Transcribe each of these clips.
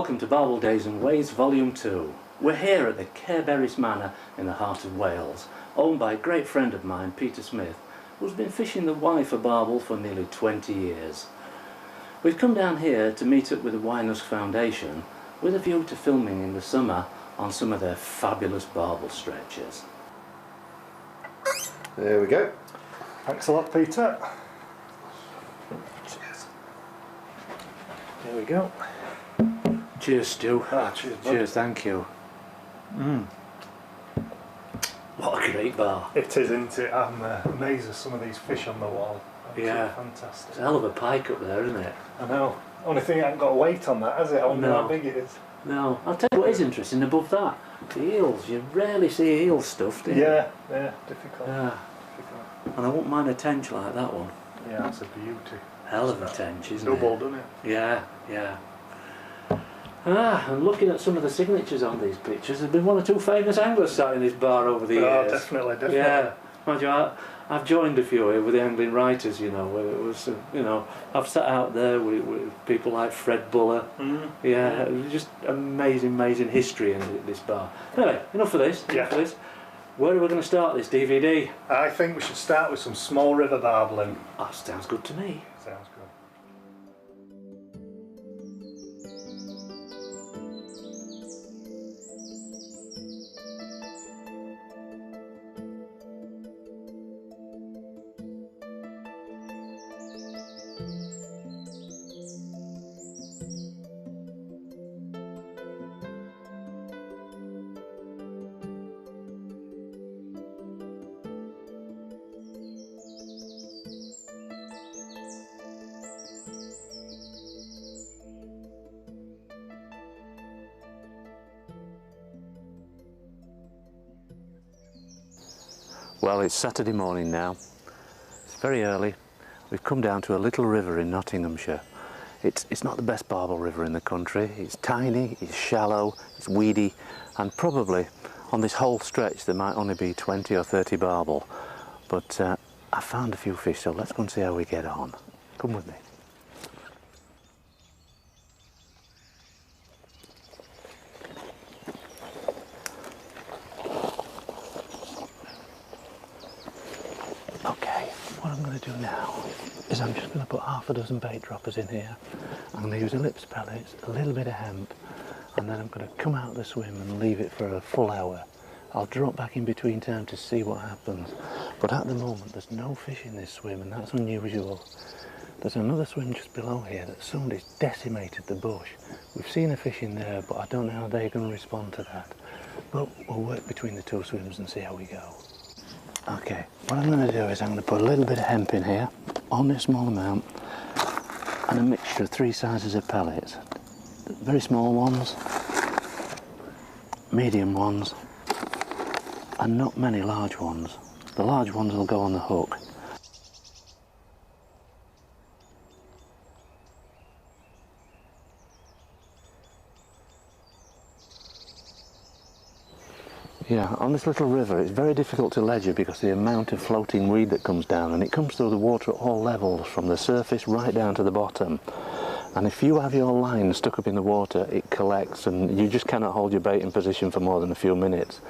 Welcome to Barbel Days and Ways Volume 2. We're here at the Careberries Manor in the heart of Wales, owned by a great friend of mine, Peter Smith, who's been fishing the Wye for barbel for nearly 20 years. We've come down here to meet up with the Wye Foundation with a view to filming in the summer on some of their fabulous barbel stretches. There we go. Thanks a lot, Peter. Cheers. There we go. Cheers, Stu. Cheers, bud. Cheers, thank you. What a great bar. It is, isn't it? I'm amazed at some of these fish on the wall. Yeah. Fantastic. It's a hell of a pike up there, isn't it? I know. Only thing I haven't got a weight on that, has it? I wonder No. how big it is. No. I'll tell you what is interesting above that. The eels. You rarely see eel stuff, do you? Yeah, difficult. Yeah. Difficult. And I wouldn't mind a tench like that one. Yeah, that's a beauty. Hell of a tench, isn't Double, it? doesn't it? Yeah, yeah. And looking at some of the signatures on these pictures, there's been one or two famous anglers sat in this bar over the years. Definitely. Yeah. Mind you, I've joined a few here with the angling writers, you know, where it was, you know, I've sat out there with people like Fred Buller. Yeah, it was just amazing history in this bar. Anyway, enough of this. Yeah. Enough of this. Where are we going to start this DVD? I think we should start with some small river barbelling. Oh, sounds good to me. Sounds good. Well, it's Saturday morning now. It's very early. We've come down to a little river in Nottinghamshire. It's not the best barbel river in the country. It's tiny, it's shallow, it's weedy, and probably on this whole stretch there might only be 20 or 30 barbel. But I found a few fish, so let's go and see how we get on. Come with me. Okay, what I'm going to do now is I'm just going to put half a dozen bait droppers in here. I'm going to use ellipse pellets, a little bit of hemp, and then I'm going to come out the swim and leave it for a full hour. I'll drop back in between time to see what happens. But at the moment there's no fish in this swim, and that's unusual. There's another swim just below here that somebody's decimated the bush. We've seen a fish in there, but I don't know how they're going to respond to that. But we'll work between the two swims and see how we go. Okay, what I'm going to do is I'm going to put a little bit of hemp in here, only a small amount, and a mixture of 3 sizes of pellets. Very small ones, medium ones, and not many large ones. The large ones will go on the hook. Yeah, on this little river it's very difficult to ledger because of the amount of floating weed that comes down, and it comes through the water at all levels, from the surface right down to the bottom. And if you have your line stuck up in the water, it collects and you just cannot hold your bait in position for more than a few minutes,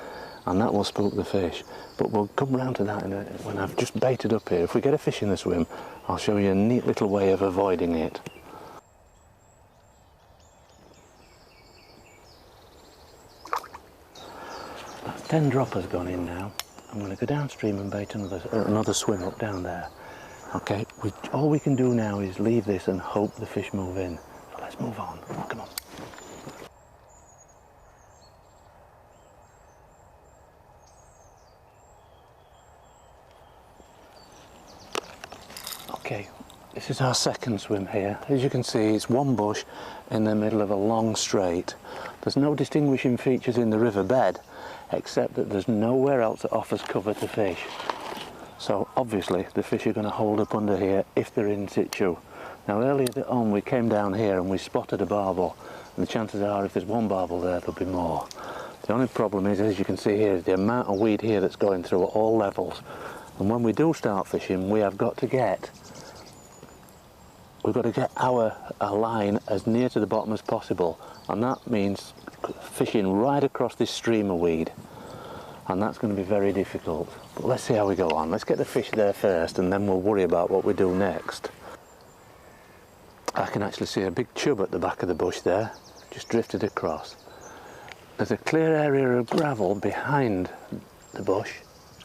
and that will spook the fish. But we'll come round to that when I've just baited up here. If we get a fish in the swim, I'll show you a neat little way of avoiding it. 10 droppers gone in now. I'm going to go downstream and bait another swim up down there. Okay, all we can do now is leave this and hope the fish move in. So let's move on. Come on. Okay, this is our second swim here. As you can see, it's one bush in the middle of a long straight. There's no distinguishing features in the river bed, except that there's nowhere else that offers cover to fish. So obviously the fish are going to hold up under here if they're in situ. Now earlier on we came down here and we spotted a barbel, and the chances are if there's one barbel there, there'll be more. The only problem is, as you can see here, is the amount of weed here that's going through at all levels. And when we do start fishing, we have got to get we've got to get our line as near to the bottom as possible, and that means fishing right across this stream of weed, and that's going to be very difficult. But let's see how we go on. Let's get the fish there first, and then we'll worry about what we do next. I can actually see a big chub at the back of the bush there, just drifted across. There's a clear area of gravel behind the bush,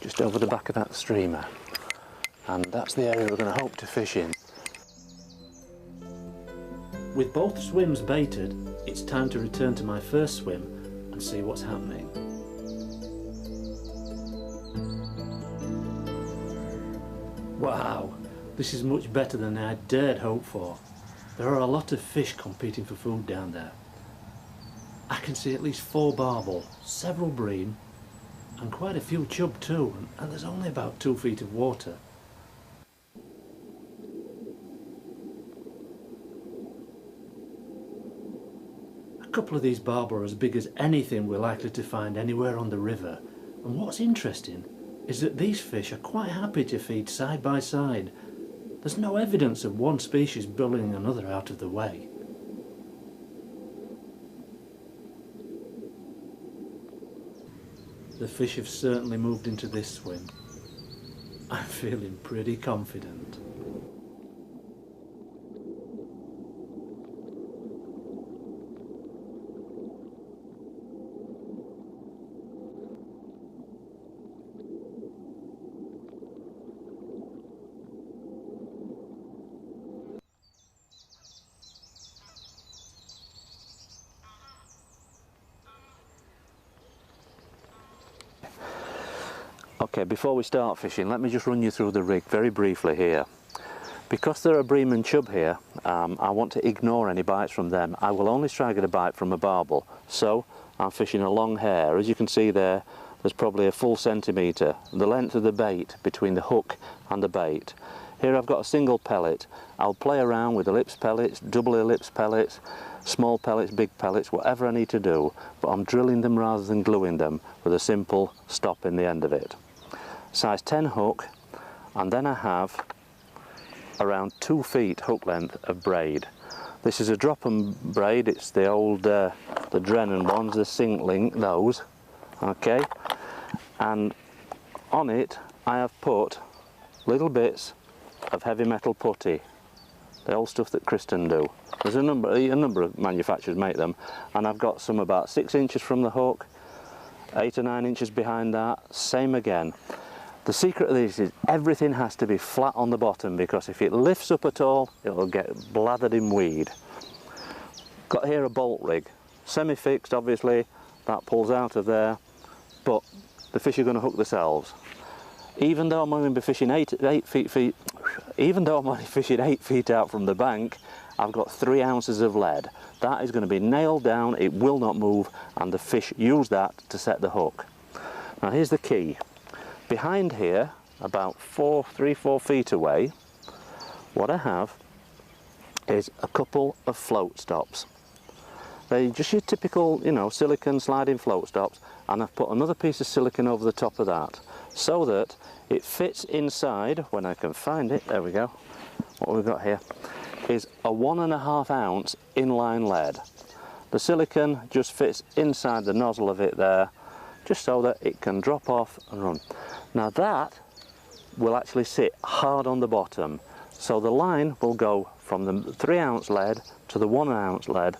just over the back of that streamer, and that's the area we're going to hope to fish in. With both swims baited, it's time to return to my first swim and see what's happening. Wow, this is much better than I dared hope for. There are a lot of fish competing for food down there. I can see at least 4 barbel, several bream, and quite a few chub too, and there's only about 2 feet of water. A couple of these barbel are as big as anything we're likely to find anywhere on the river, and what's interesting is that these fish are quite happy to feed side by side. There's no evidence of one species bullying another out of the way. The fish have certainly moved into this swim. I'm feeling pretty confident. Okay, before we start fishing, let me just run you through the rig very briefly here. Because there are bream and chub here, I want to ignore any bites from them. I will only try to get a bite from a barbel. So I'm fishing a long hair. As you can see there, there's probably a full centimetre, the length of the bait between the hook and the bait. Here I've got a single pellet. I'll play around with ellipse pellets, double ellipse pellets, small pellets, big pellets, whatever I need to do, but I'm drilling them rather than gluing them with a simple stop in the end of it. Size 10 hook, and then I have around 2 feet hook length of braid. This is a drop and braid. It's the old the Drennan ones, the sink link, those. Okay, and on it I have put little bits of heavy metal putty, the old stuff that Kristen do. There's a number of manufacturers make them, and I've got some about 6 inches from the hook, 8 or 9 inches behind that, same again. The secret of this is everything has to be flat on the bottom, because if it lifts up at all, it'll get blathered in weed. Got here a bolt rig, semi-fixed obviously, that pulls out of there, but the fish are going to hook themselves. Even though I'm only fishing 8 feet out from the bank, I've got 3 ounces of lead. That is going to be nailed down, it will not move, and the fish use that to set the hook. Now here's the key. Behind here, about 3-4 feet away, what I have is a couple of float stops. They're just your typical, you know, silicone sliding float stops, and I've put another piece of silicone over the top of that so that it fits inside, when I can find it. There we go. What we've got here is a 1.5 ounce inline lead. The silicone just fits inside the nozzle of it there, just so that it can drop off and run. Now that will actually sit hard on the bottom, so the line will go from the 3 ounce lead to the 1 ounce lead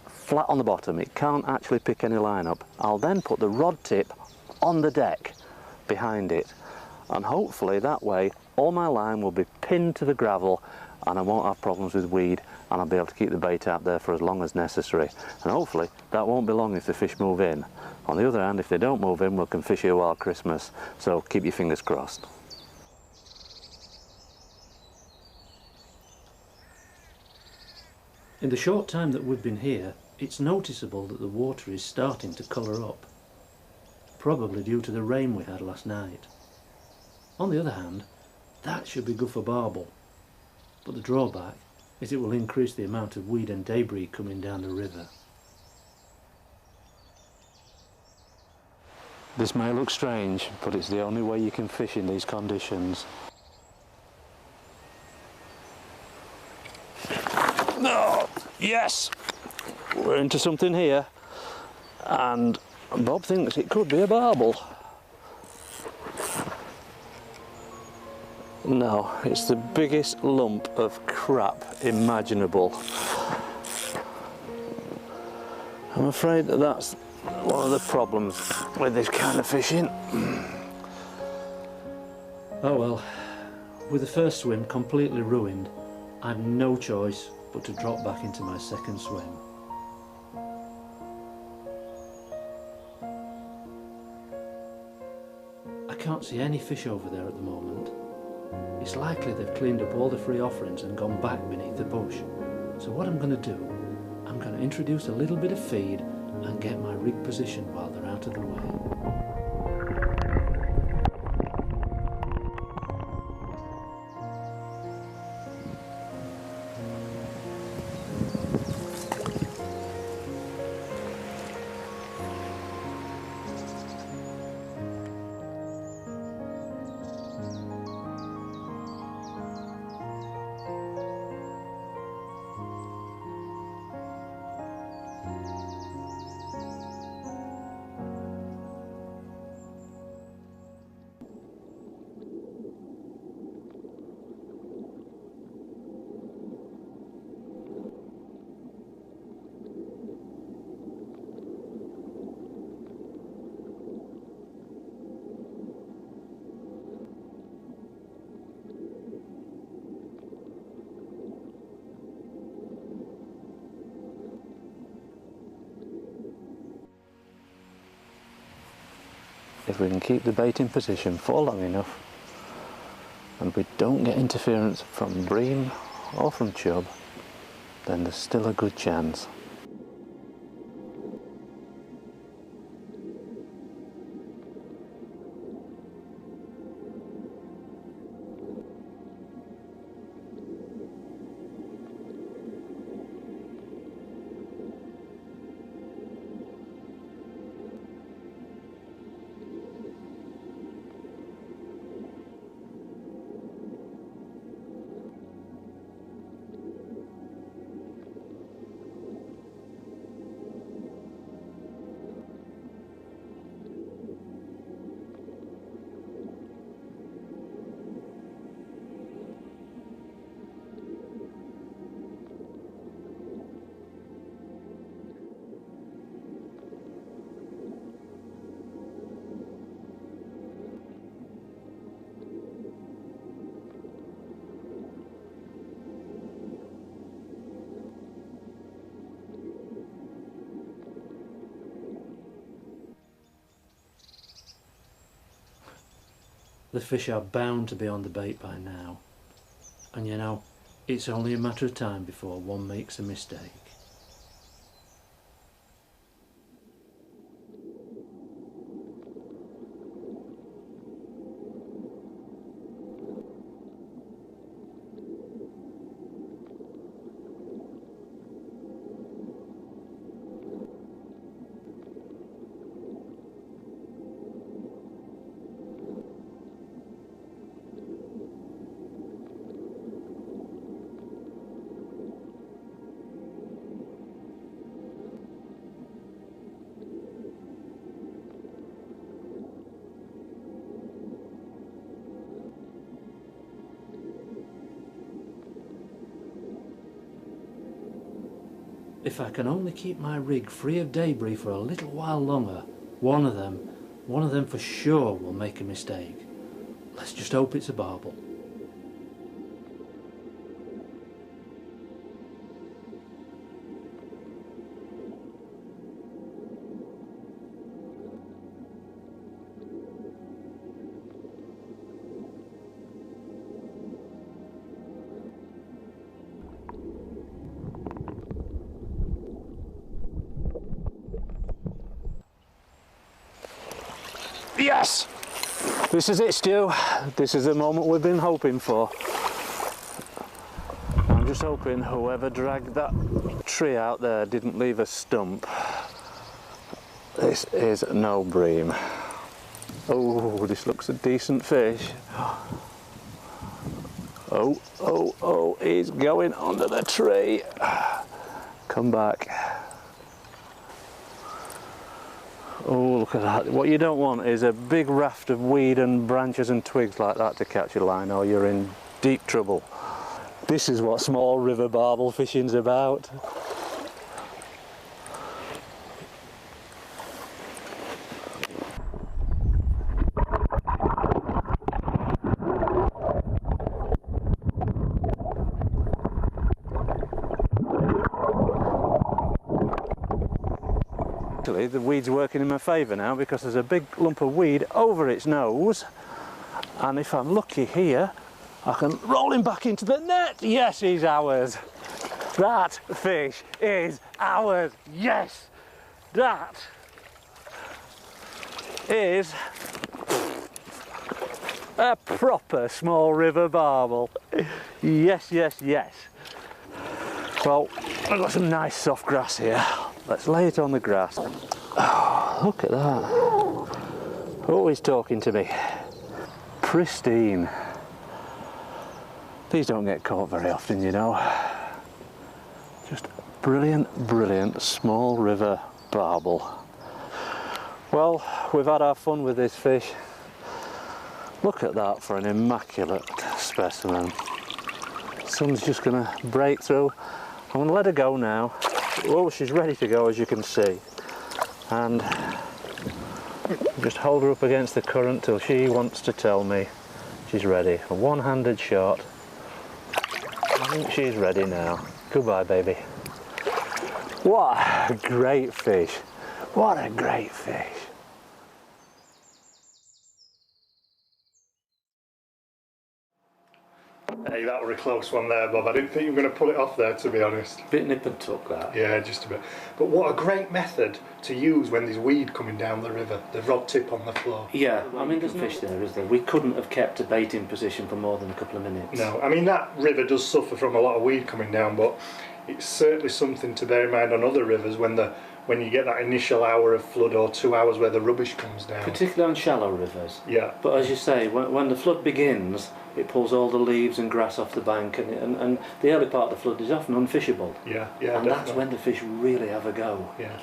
flat on the bottom. It can't actually pick any line up. I'll then put the rod tip on the deck behind it, and hopefully that way all my line will be pinned to the gravel and I won't have problems with weed, and I'll be able to keep the bait out there for as long as necessary. And hopefully that won't be long if the fish move in. On the other hand, if they don't move in, we can fish here while Christmas, so keep your fingers crossed. In the short time that we've been here, it's noticeable that the water is starting to colour up, probably due to the rain we had last night. On the other hand, that should be good for barbel, but the drawback is it will increase the amount of weed and debris coming down the river. This may look strange, but it's the only way you can fish in these conditions. Yes! We're into something here. And Bob thinks it could be a barbel. No, it's the biggest lump of crap imaginable. I'm afraid that that's one of the problems with this kind of fishing. Oh well, with the first swim completely ruined, I had no choice but to drop back into my second swim. I can't see any fish over there at the moment. It's likely they've cleaned up all the free offerings and gone back beneath the bush. So what I'm going to do, I'm going to introduce a little bit of feed and get my rig positioned while they're out of the way. If we can keep the bait in position for long enough and we don't get interference from bream or from chub, then there's still a good chance. The fish are bound to be on the bait by now, and you know, it's only a matter of time before one makes a mistake. If I can only keep my rig free of debris for a little while longer, one of them for sure will make a mistake. Let's just hope it's a barbel. Yes! This is it, Stu. This is the moment we've been hoping for. I'm just hoping whoever dragged that tree out there didn't leave a stump. This is no bream. Oh, this looks a decent fish. Oh, he's going under the tree. Come back. Oh, look at that. What you don't want is a big raft of weed and branches and twigs like that to catch a line, or you're in deep trouble. This is what small river barbel fishing's about. Actually, the weed's working in my favour now because there's a big lump of weed over its nose, and if I'm lucky here I can roll him back into the net. Yes, he's ours. That fish is ours. Yes, that is a proper small river barbel. Yes, yes, yes. Well, I've got some nice soft grass here. Let's lay it on the grass. Oh, look at that. Oh, he's talking to me. Pristine. These don't get caught very often, you know. Just brilliant, brilliant small river barbel. Well, we've had our fun with this fish. Look at that for an immaculate specimen. Sun's just gonna break through. I'm gonna let her go now. Oh, she's ready to go, as you can see. And just hold her up against the current till she wants to tell me she's ready. A one-handed shot. I think she's ready now. Goodbye, baby. What a great fish. What a great fish. Hey, that were a close one there, Bob. I didn't think you were going to pull it off there, to be honest. Bit nip and tuck, that. Yeah, just a bit. But what a great method to use when there's weed coming down the river. The rod tip on the floor. Yeah, I mean, there's fish there, is there? We couldn't have kept a bait in position for more than a couple of minutes. No, I mean, that river does suffer from a lot of weed coming down, but it's certainly something to bear in mind on other rivers when you get that initial hour of flood or 2 hours where the rubbish comes down. Particularly on shallow rivers. Yeah. But as you say, when the flood begins, it pulls all the leaves and grass off the bank, and the early part of the flood is often unfishable. Yeah, yeah. And definitely. that's when the fish really have a go. Yeah.